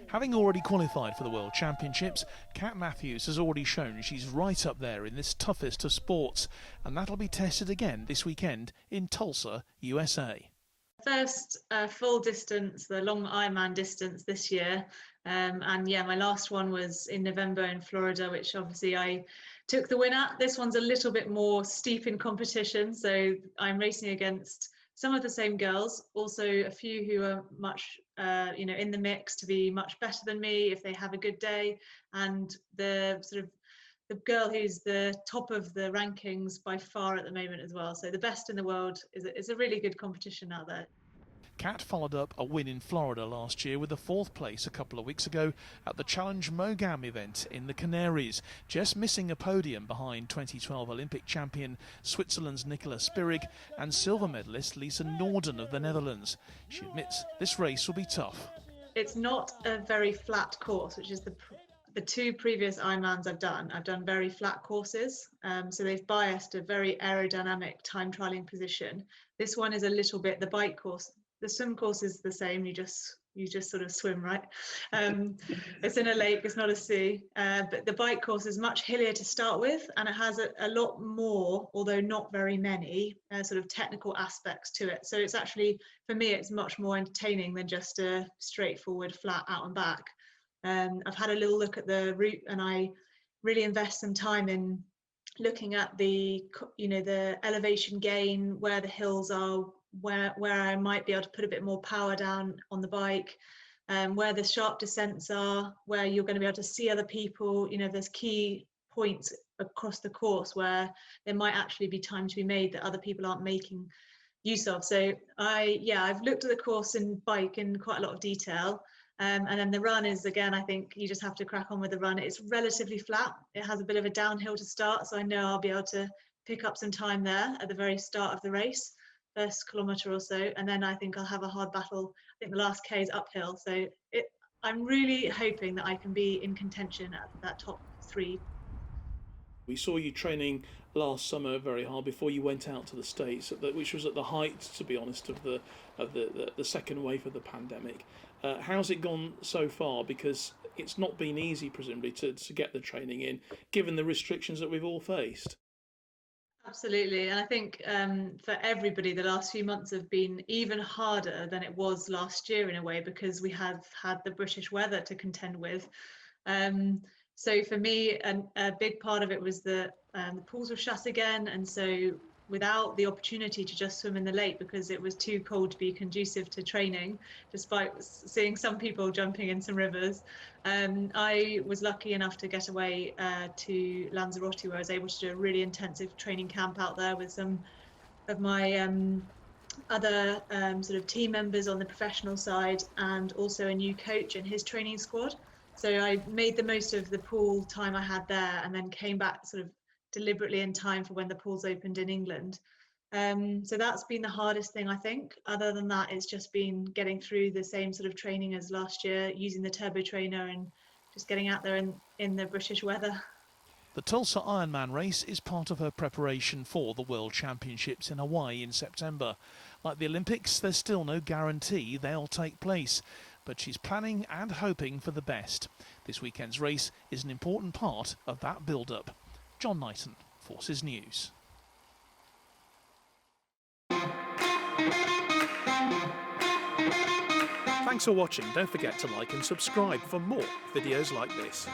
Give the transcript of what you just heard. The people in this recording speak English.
Having already qualified for the World Championships, Kat Matthews has already shown she's right up there in this toughest of sports, and that'll be tested again this weekend in Tulsa, USA. First full distance, the long Ironman distance this year, and yeah, my last one was in November in Florida, which obviously I took the win at. This one's a little bit more steep in competition, so I'm racing against some of the same girls, also a few who are much in the mix to be much better than me if they have a good day, and the girl who's the top of the rankings by far at the moment as well. So the best in the world is a really good competition out there. Kat followed up a win in Florida last year with a fourth place a couple of weeks ago at the Challenge Mogam event in the Canaries, just missing a podium behind 2012 Olympic champion Switzerland's Nicola Spirig and silver medalist Lisa Norden of the Netherlands. She admits this race will be tough. It's not a very flat course, which is the two previous Ironmans I've done very flat courses, so they've biased a very aerodynamic time trialing position. This one is a little bit, the bike course, the swim course is the same, you just sort of swim, right? It's in a lake, it's not a sea, but the bike course is much hillier to start with, and it has a lot more, although not very many, sort of technical aspects to it. So it's actually, for me, it's much more entertaining than just a straightforward flat out and back. I've had a little look at the route, and I really invest some time in looking at the elevation gain, where the hills are, where I might be able to put a bit more power down on the bike, where the sharp descents are, where you're going to be able to see other people. There's key points across the course where there might actually be time to be made that other people aren't making use of. So I've looked at the course and bike in quite a lot of detail. And then the run is, again, I think you just have to crack on with the run. It's relatively flat. It has a bit of a downhill to start, so I know I'll be able to pick up some time there at the very start of the race, first kilometre or so, and then I think I'll have a hard battle. I think the last K is uphill, so I'm really hoping that I can be in contention at that top three. We saw you training last summer very hard before you went out to the States, which was at the height, to be honest, of the second wave of the pandemic. How's it gone so far? Because it's not been easy, presumably, to get the training in, given the restrictions that we've all faced. Absolutely, and I think for everybody, the last few months have been even harder than it was last year in a way, because we have had the British weather to contend with. So for me, a big part of it was the pools were shut again, and so without the opportunity to just swim in the lake because it was too cold to be conducive to training, despite seeing some people jumping in some rivers, I was lucky enough to get away to Lanzarote, where I was able to do a really intensive training camp out there with some of my other sort of team members on the professional side, and also a new coach and his training squad. So I made the most of the pool time I had there, and then came back sort of deliberately in time for when the pools opened in England. So that's been the hardest thing, I think. Other than that, it's just been getting through the same sort of training as last year, using the turbo trainer and just getting out there in the British weather. The Tulsa Ironman race is part of her preparation for the World Championships in Hawaii in September. Like the Olympics, there's still no guarantee they'll take place, but she's planning and hoping for the best. This weekend's race is an important part of that build-up. John Knighton, Forces News. Thanks for watching. Don't forget to like and subscribe for more videos like this.